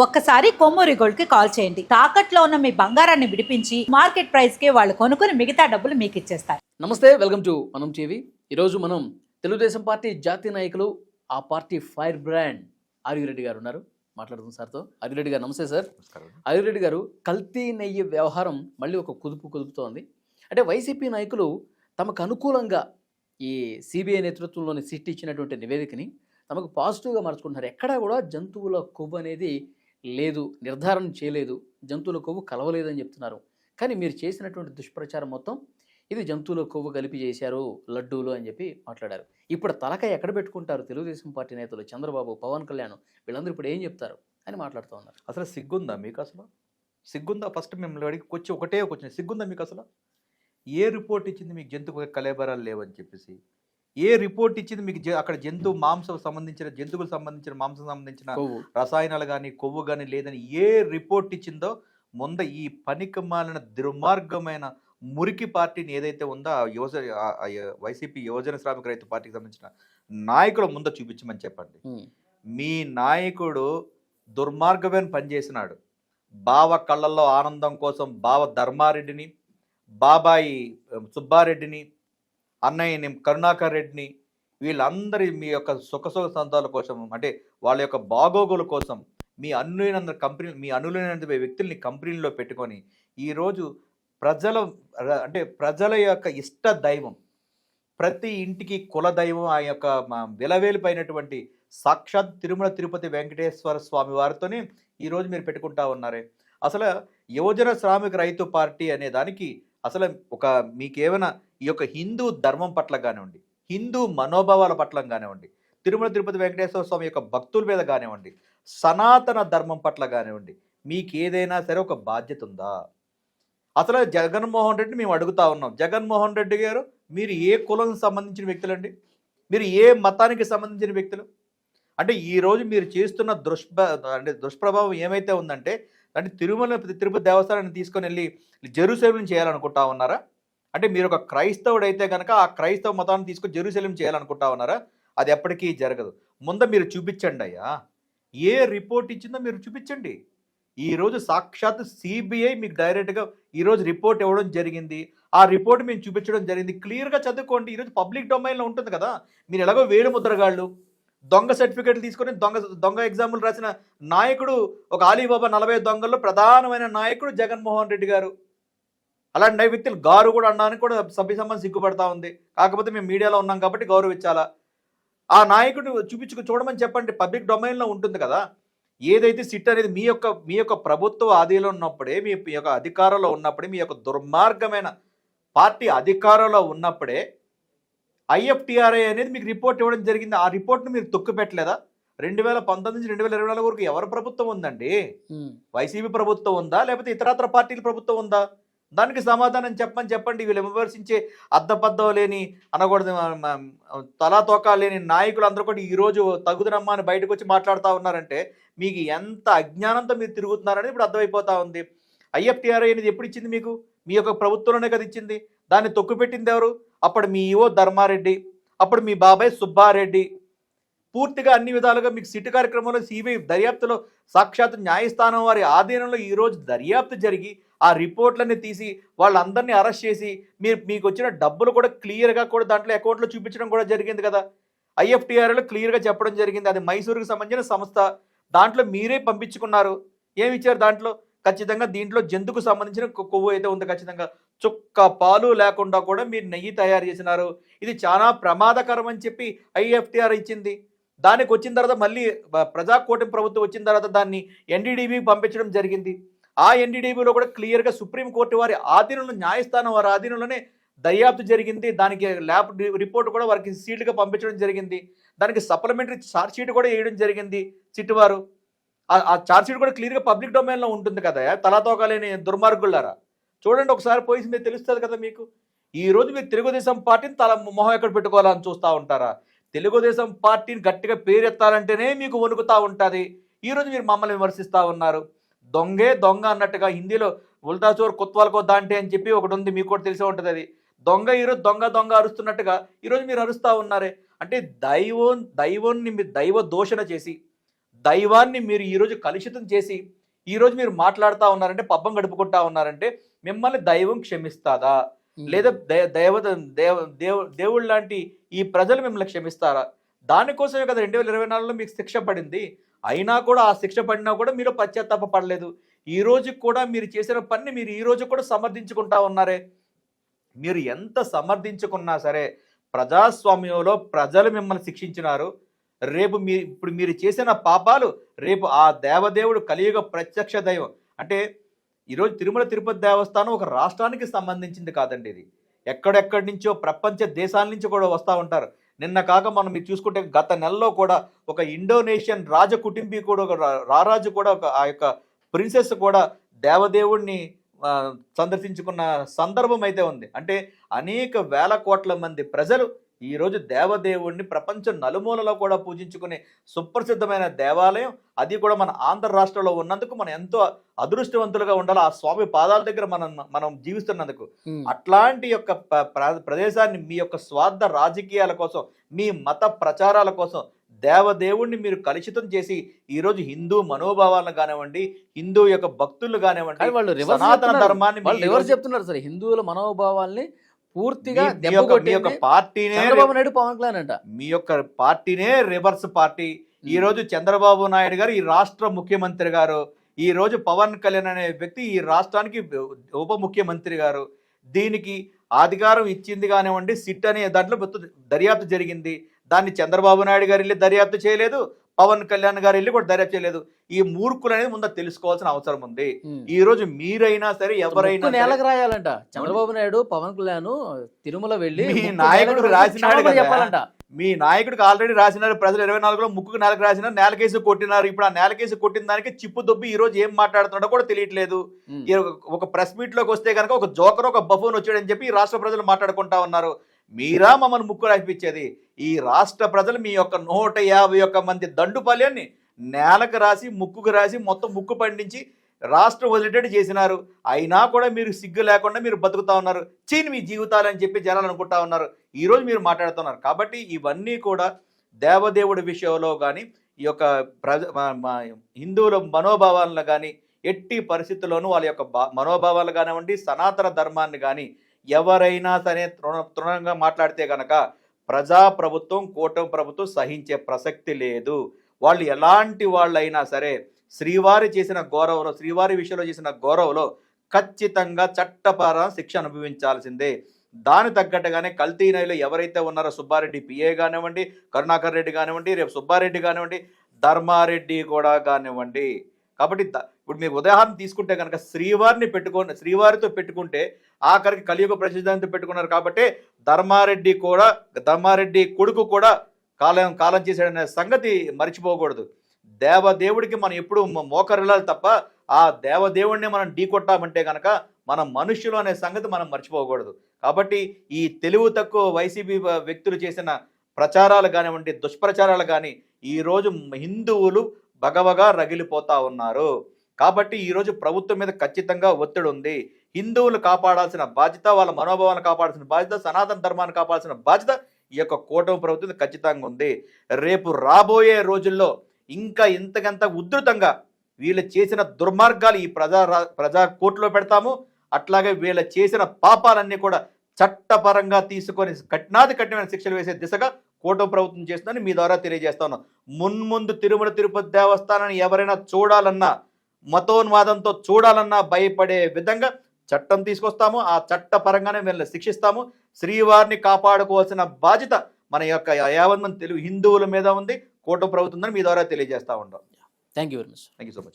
ఒక్కసారి కొమ్మూరి గోల్డ్ కి కాల్ చేయండి. తాకట్లో ఉన్న మీ బంగారాన్ని విడిపించి మార్కెట్ ప్రైస్ కి వాళ్ళు కొనుక్కుని మిగతా డబ్బులు మీకు ఇచ్చేస్తారు. నమస్తే, వెల్కమ్ టు మనం టీవీ. ఈరోజు మనం తెలుగుదేశం పార్టీ జాతీయ నాయకులు, ఆ పార్టీ ఫైర్ బ్రాండ్ ఆర్యురెడ్డి గారు ఉన్నారు. మాట్లాడుతున్న సార్తో. ఆర్యురెడ్డి గారు నమస్తే సార్. ఆర్యురెడ్డి గారు, కల్తీ నెయ్యి వ్యవహారం మళ్ళీ ఒక కుదుపుతోంది. అంటే వైసీపీ నాయకులు తమకు అనుకూలంగా ఈ సిబిఐ నేతృత్వంలోని సిట్ ఇచ్చినటువంటి నివేదికని తమకు పాజిటివ్గా మార్చుకుంటున్నారు. ఎక్కడా కూడా జంతువుల కొవ్వు అనేది లేదు, నిర్ధారణ చేయలేదు, జంతువుల కొవ్వు కలవలేదని చెప్తున్నారు. కానీ మీరు చేసినటువంటి దుష్ప్రచారం మొత్తం ఇది జంతువుల కొవ్వు కలిపి చేశారు లడ్డూలు అని చెప్పి మాట్లాడారు. ఇప్పుడు తలకాయ ఎక్కడ పెట్టుకుంటారు తెలుగుదేశం పార్టీ నేతలు చంద్రబాబు, పవన్ కళ్యాణ్ వీళ్ళందరూ ఇప్పుడు ఏం చెప్తారు అని మాట్లాడుతూ ఉన్నారు. అసలు సిగ్గుందా మీకు? అసలు సిగ్గుందా? ఫస్ట్ మిమ్మల్ని అడిగి ఒకటే క్వశ్చన్, సిగ్గుందా మీకు? అసలు ఏ రిపోర్ట్ ఇచ్చింది మీకు జంతువు కళేబరాలు లేవని చెప్పేసి? ఏ రిపోర్ట్ ఇచ్చింది మీకు అక్కడ జంతువులకు సంబంధించిన మాంసం సంబంధించిన రసాయనాలు కానీ కొవ్వు కానీ లేదని ఏ రిపోర్ట్ ఇచ్చిందో ముందు ఈ పనికి మాలిన దుర్మార్గమైన మురికి పార్టీని ఏదైతే ఉందో వైసీపీ యువజన శ్రామిక రైతు పార్టీకి సంబంధించిన నాయకుడు ముందు చూపించమని చెప్పండి. మీ నాయకుడు దుర్మార్గమైన పనిచేసినాడు. బావ కళ్ళల్లో ఆనందం కోసం బావ ధర్మారెడ్డిని, బాబాయి సుబ్బారెడ్డిని, అన్నయ్యని కరుణాకర్ రెడ్డిని, వీళ్ళందరి మీ యొక్క సుఖ సంతాల కోసం, అంటే వాళ్ళ యొక్క బాగోగుల కోసం మీ అనులైన వ్యక్తుల్ని కంపెనీలో పెట్టుకొని ఈరోజు ప్రజల యొక్క ఇష్ట దైవం, ప్రతి ఇంటికి కుల దైవం ఆ యొక్క విలవేలిపోయినటువంటి సాక్షాత్ తిరుమల తిరుపతి వెంకటేశ్వర స్వామి వారితోనే ఈరోజు మీరు పెట్టుకుంటా ఉన్నారే. అసలు యువజన శ్రామిక రైతు పార్టీ అనే దానికి అసలు మీకేమైనా ఈ యొక్క హిందూ ధర్మం పట్ల కానివ్వండి, హిందూ మనోభావాల పట్ల కానివ్వండి, తిరుమల తిరుపతి వెంకటేశ్వర స్వామి యొక్క భక్తుల మీద కానివ్వండి, సనాతన ధర్మం పట్ల కానివ్వండి, మీకు ఏదైనా సరే ఒక బాధ్యత ఉందా? అసలు జగన్మోహన్ రెడ్డి మేము అడుగుతా ఉన్నాం, జగన్మోహన్ రెడ్డి గారు మీరు ఏ కులానికి సంబంధించిన వ్యక్తులండి? మీరు ఏ మతానికి సంబంధించిన వ్యక్తులు? అంటే ఈరోజు మీరు చేస్తున్న దుష్ప్రభావం ఏమైతే ఉందంటే, అంటే తిరుపతి దేవస్థానాన్ని తీసుకొని వెళ్ళి జెరూసలేం చేయాలనుకుంటా ఉన్నారా? అంటే మీరు ఒక క్రైస్తవుడు అయితే కనుక ఆ క్రైస్తవ మతాన్ని తీసుకొని జెరూసలేం చేయాలనుకుంటా ఉన్నారా? అది ఎప్పటికీ జరగదు. ముందు మీరు చూపించండి అయ్యా, ఏ రిపోర్ట్ ఇచ్చిందో మీరు చూపించండి. ఈరోజు సాక్షాత్ సిబిఐ మీకు డైరెక్ట్గా ఈరోజు రిపోర్ట్ ఇవ్వడం జరిగింది. ఆ రిపోర్ట్ మేము చూపించడం జరిగింది. క్లియర్గా చదువుకోండి. ఈరోజు పబ్లిక్ డొమైన్లో ఉంటుంది కదా. మీరు ఎలాగో వేలు ముద్రగాళ్ళు, దొంగ సర్టిఫికేట్లు తీసుకొని దొంగ ఎగ్జాములు రాసిన నాయకుడు, ఒక ఆలీబాబా 40 దొంగల్లో ప్రధానమైన నాయకుడు జగన్మోహన్ రెడ్డి గారు. అలాంటి వ్యక్తులు గారు కూడా అనడానికి కూడా సభ్య సంబంధం సిగ్గుపడతా ఉంది. కాకపోతే మేము మీడియాలో ఉన్నాం కాబట్టి గౌరవించాలా? ఆ నాయకుడు చూడమని చెప్పండి. పబ్లిక్ డొమైన్లో ఉంటుంది కదా. ఏదైతే సిట్ అనేది మీ యొక్క ప్రభుత్వ ఆధీనంలో ఉన్నప్పుడే, మీ యొక్క అధికారంలో ఉన్నప్పుడే, మీ యొక్క దుర్మార్గమైన పార్టీ అధికారంలో ఉన్నప్పుడే ఐఎఫ్టిఆర్ఐ అనేది మీకు రిపోర్ట్ ఇవ్వడం జరిగింది. ఆ రిపోర్ట్ను మీరు తొక్కిపెట్టలేదా? 2019 నుంచి 2024 వరకు ఎవరి ప్రభుత్వం ఉందండి? వైసీపీ ప్రభుత్వం ఉందా, లేకపోతే ఇతరత్ర పార్టీల ప్రభుత్వం ఉందా? దానికి సమాధానం చెప్పండి. వీళ్ళు విమర్శించే అద్దపద్దం లేని, అనకూడదు తలాతోకా లేని నాయకులు అందరూ కూడా ఈరోజు తగుదనమ్మా అని బయటకు వచ్చి మాట్లాడుతూ ఉన్నారంటే మీకు ఎంత అజ్ఞానంతో మీరు తిరుగుతున్నారని ఇప్పుడు అర్థమైపోతా ఉంది. ఐఎఫ్టిఆర్ఐ అనేది ఎప్పుడు ఇచ్చింది మీకు? మీ యొక్క ప్రభుత్వంలోనే కదా ఇచ్చింది. దాన్ని తొక్కుపెట్టింది ఎవరు? అప్పుడు మీ ఈవో ధర్మారెడ్డి, అప్పుడు మీ బాబాయ్ సుబ్బారెడ్డి. పూర్తిగా అన్ని విధాలుగా మీకు సిట్ కార్యక్రమంలో సిబిఐ దర్యాప్తులో సాక్షాత్ న్యాయస్థానం వారి ఆధీనంలో ఈరోజు దర్యాప్తు జరిగి ఆ రిపోర్ట్లన్నీ తీసి వాళ్ళందరినీ అరెస్ట్ చేసి మీకు వచ్చిన డబ్బులు కూడా క్లియర్గా కూడా దాంట్లో అకౌంట్లో చూపించడం కూడా జరిగింది కదా. ఐఎఫ్టిఆర్లో క్లియర్గా చెప్పడం జరిగింది. అది మైసూరుకు సంబంధించిన సంస్థ. దాంట్లో మీరే పంపించుకున్నారు. ఏమి ఇచ్చారు దాంట్లో? ఖచ్చితంగా దీంట్లో జంతువుకు సంబంధించిన కొవ్వు అయితే ఉంది. ఖచ్చితంగా చుక్క పాలు లేకుండా కూడా మీరు నెయ్యి తయారు చేసినారు. ఇది చాలా ప్రమాదకరం అని చెప్పి ఐఎఫ్టిఆర్ ఇచ్చింది. దానికి వచ్చిన తర్వాత మళ్ళీ ప్రజాకూటమి ప్రభుత్వం వచ్చిన తర్వాత దాన్ని ఎన్డీడీబీకి పంపించడం జరిగింది. ఆ ఎన్డీడీబీలో కూడా క్లియర్గా సుప్రీంకోర్టు వారి ఆధీనంలో, న్యాయస్థానం వారి ఆధీనంలోనే దర్యాప్తు జరిగింది. దానికి ల్యాబ్ రిపోర్ట్ కూడా వారికి సీట్గా పంపించడం జరిగింది. దానికి సప్లిమెంటరీ ఛార్జ్షీట్ కూడా వేయడం జరిగింది సిట్ వారు. ఆ ఛార్జ్షీట్ కూడా క్లియర్గా పబ్లిక్ డొమైన్లో ఉంటుంది కదా. తలాతోకలేని దుర్మార్గులారా, చూడండి ఒకసారి పోయి మీరు తెలుస్తుంది కదా మీకు. ఈరోజు మీరు తెలుగుదేశం పార్టీని మొహం ఎక్కడ పెట్టుకోవాలని చూస్తూ ఉంటారా? తెలుగుదేశం పార్టీని గట్టిగా పేరెత్తాలంటేనే మీకు వణుకుతూ ఉంటుంది. ఈరోజు మీరు మమ్మల్ని విమర్శిస్తూ ఉన్నారు. దొంగే దొంగ అన్నట్టుగా హిందీలో ఉల్టా చోర్ కొత్వాలకో దాంటే అని చెప్పి ఒకటి ఉంది, మీకు కూడా తెలిసే ఉంటుంది. అది దొంగ ఈరోజు దొంగ అరుస్తున్నట్టుగా ఈరోజు మీరు అరుస్తూ ఉన్నారే. అంటే దైవాన్ని మీరు దైవ దూషణ చేసి, దైవాన్ని మీరు ఈరోజు కలుషితం చేసి ఈరోజు మీరు మాట్లాడుతూ ఉన్నారంటే, పబ్బం గడుపుకుంటా ఉన్నారంటే మిమ్మల్ని దైవం క్షమిస్తాదా? లేదా దేవుడు లాంటి ఈ ప్రజలు మిమ్మల్ని క్షమిస్తారా? దానికోసమే కదా 2024లో మీకు శిక్ష పడింది. అయినా కూడా ఆ శిక్ష పడినా కూడా మీరు పశ్చాత్తాప పడలేదు. ఈ రోజు కూడా మీరు చేసిన పని మీరు ఈ రోజు కూడా సమర్థించుకుంటా ఉన్నారే. మీరు ఎంత సమర్థించుకున్నా సరే ప్రజాస్వామ్యంలో ప్రజలు మిమ్మల్ని శిక్షించినారు. రేపు ఇప్పుడు మీరు చేసిన పాపాలు రేపు ఆ దేవదేవుడు కలియుగ ప్రత్యక్ష దైవం అంటే ఈరోజు తిరుమల తిరుపతి దేవస్థానం ఒక రాష్ట్రానికి సంబంధించింది కాదండి. ఇది ఎక్కడెక్కడి నుంచో ప్రపంచ దేశాల నుంచి కూడా వస్తూ ఉంటారు. నిన్న కాక మనం మీరు చూసుకుంటే గత నెలలో కూడా ఒక ఇండోనేషియన్ రాజ కుటుంబీ కూడా ఒక రారాజు కూడా ఒక ఆ యొక్క ప్రిన్సెస్ కూడా దేవదేవుడిని సందర్శించుకున్న సందర్భం అయితే ఉంది. అంటే అనేక వేల కోట్ల మంది ప్రజలు ఈరోజు దేవదేవుడిని ప్రపంచం నలుమూలలో కూడా పూజించుకునే సుప్రసిద్ధమైన దేవాలయం, అది కూడా మన ఆంధ్ర రాష్ట్రంలో ఉన్నందుకు మనం ఎంతో అదృష్టవంతులుగా ఉండాలి. ఆ స్వామి పాదాల దగ్గర మనం జీవిస్తున్నందుకు. అట్లాంటి యొక్క ప్రదేశాన్ని మీ యొక్క స్వార్థ రాజకీయాల కోసం, మీ మత ప్రచారాల కోసం దేవదేవుణ్ణి మీరు కలుషితం చేసి ఈరోజు హిందూ మనోభావాలను కానివ్వండి, హిందూ యొక్క భక్తులు కానివ్వండి, సనాతన ధర్మాన్ని ఎవరు చెప్తున్నారు సార్? హిందువుల మనోభావాల్ని పూర్తిగా మీ యొక్క పార్టీనే చంద్రబాబు నాయుడు, పవన్ కళ్యాణ్ అంట. మీ యొక్క పార్టీనే రివర్స్ పార్టీ. ఈ రోజు చంద్రబాబు నాయుడు గారు ఈ రాష్ట్ర ముఖ్యమంత్రి గారు, ఈ రోజు పవన్ కళ్యాణ్ అనే వ్యక్తి ఈ రాష్ట్రానికి ఉప ముఖ్యమంత్రి గారు. దీనికి అధికారం ఇచ్చింది కానివ్వండి, సిట్ అనే దాంట్లో దర్యాప్తు జరిగింది. దాన్ని చంద్రబాబు నాయుడు గారు వెళ్ళి దర్యాప్తు చేయలేదు, పవన్ కళ్యాణ్ గారు వెళ్ళి కూడా దర్యాప్తు చేయలేదు. ఈ మూర్ఖులు అనేది ముందు తెలుసుకోవాల్సిన అవసరం ఉంది. ఈ రోజు మీరైనా సరే ఎవరైనా నేలకు రాయాలంట. చంద్రబాబు నాయుడు, పవన్ కళ్యాణ్ తిరుమల వెళ్ళి మీ నాయకుడు రాసినాడు చెప్పాలంట. మీ నాయకుడికి ఆల్రెడీ రాసినారు. ప్రజలు 24లో ముక్కుకు నేలకు రాసినారు, నేలకేసి కొట్టినారు. ఇప్పుడు ఆ నేలకేసి కొట్టిన దానికి చిప్పు దొబ్బి ఈ రోజు ఏం మాట్లాడుతున్నాడో కూడా తెలియట్లేదు. ఒక ప్రెస్ మీట్ లోకి వస్తే కనుక ఒక జోకర్, ఒక బఫూన్ వచ్చాడని చెప్పి ఈ రాష్ట్ర ప్రజలు మాట్లాడుకుంటా ఉన్నారు. మీరా మమ్మల్ని ముక్కు రాయిపించేది? ఈ రాష్ట్ర ప్రజలు మీ యొక్క 151 మంది దండుపాల్యాన్ని నేలకు రాసి, ముక్కుకు రాసి, మొత్తం ముక్కు పండించి రాష్ట్రం వదిలేటట్టు చేసినారు. అయినా కూడా మీరు సిగ్గు లేకుండా మీరు బతుకుతా ఉన్నారు. చీని మీ జీవితాలు అని చెప్పి జనాలు అనుకుంటా ఉన్నారు. ఈరోజు మీరు మాట్లాడుతున్నారు. కాబట్టి ఇవన్నీ కూడా దేవదేవుడి విషయంలో కానీ, ఈ యొక్క హిందువుల మనోభావాలను కానీ ఎట్టి పరిస్థితుల్లోనూ వాళ్ళ యొక్క మనోభావాలు కానివ్వండి, సనాతన ధర్మాన్ని కానీ ఎవరైనా సరే తృణంగా మాట్లాడితే కనుక ప్రజాప్రభుత్వం, కూటమి ప్రభుత్వం సహించే ప్రసక్తి లేదు. వాళ్ళు ఎలాంటి వాళ్ళైనా సరే శ్రీవారి చేసిన గౌరవంలో, శ్రీవారి విషయంలో చేసిన గౌరవంలో ఖచ్చితంగా చట్టపర శిక్ష అనుభవించాల్సిందే. దాని తగ్గట్టుగానే కల్తీనైలో ఎవరైతే ఉన్నారో సుబ్బారెడ్డి పిఏ కానివ్వండి, కరుణాకర్ రెడ్డి కానివ్వండి, రేపు సుబ్బారెడ్డి కానివ్వండి, ధర్మారెడ్డి కూడా కానివ్వండి. కాబట్టి ఇప్పుడు మీరు ఉదాహరణ తీసుకుంటే కనుక శ్రీవారితో పెట్టుకుంటే ఆఖరికి కలియుగ ప్రసిద్ధాంతో పెట్టుకున్నారు. కాబట్టి ధర్మారెడ్డి కొడుకు కూడా కాలం చేశాడనే సంగతి మర్చిపోకూడదు. దేవదేవుడికి మనం ఎప్పుడు మోకరిల్లాలి తప్ప ఆ దేవదేవుడిని మనం ఢీకొట్టామంటే కనుక మనం మనుష్యులు అనే సంగతి మనం మర్చిపోకూడదు. కాబట్టి ఈ తెలివి తక్కువ వైసీపీ వ్యక్తులు చేసిన ప్రచారాలు కానివ్వండి, దుష్ప్రచారాలు కానీ ఈరోజు హిందువులు బగబగా రగిలిపోతా ఉన్నారు. కాబట్టి ఈరోజు ప్రభుత్వం మీద ఖచ్చితంగా ఒత్తిడి ఉంది. హిందువులు కాపాడాల్సిన బాధ్యత, వాళ్ళ మనోభావాలను కాపాడాల్సిన బాధ్యత, సనాతన ధర్మాన్ని కాపాడాల్సిన బాధ్యత ఈ యొక్క కూటమి ప్రభుత్వం ఖచ్చితంగా ఉంది. రేపు రాబోయే రోజుల్లో ఇంకా ఇంతకంత ఉధృతంగా వీళ్ళు చేసిన దుర్మార్గాలు ఈ ప్రజా కోర్టులో పెడతాము. అట్లాగే వీళ్ళు చేసిన పాపాలన్నీ కూడా చట్టపరంగా తీసుకొని కఠినమైన శిక్షలు వేసే దిశగా కూటమి ప్రభుత్వం చేస్తుందని మీ ద్వారా తెలియజేస్తాను. మున్ముందు తిరుమల తిరుపతి దేవస్థానాన్ని ఎవరైనా చూడాలన్నా, మతోన్మాదంతో చూడాలన్నా భయపడే విధంగా చట్టం తీసుకొస్తాము. ఆ చట్టపరంగానే వీళ్ళని శిక్షిస్తాము. శ్రీవారిని కాపాడుకోవాల్సిన బాధ్యత మన యొక్క 50 మంది హిందువుల మీద ఉంది. కూటమి ప్రభుత్వం మీ ద్వారా తెలియజేస్తా ఉంటాం. Thank you very much. Thank you so much.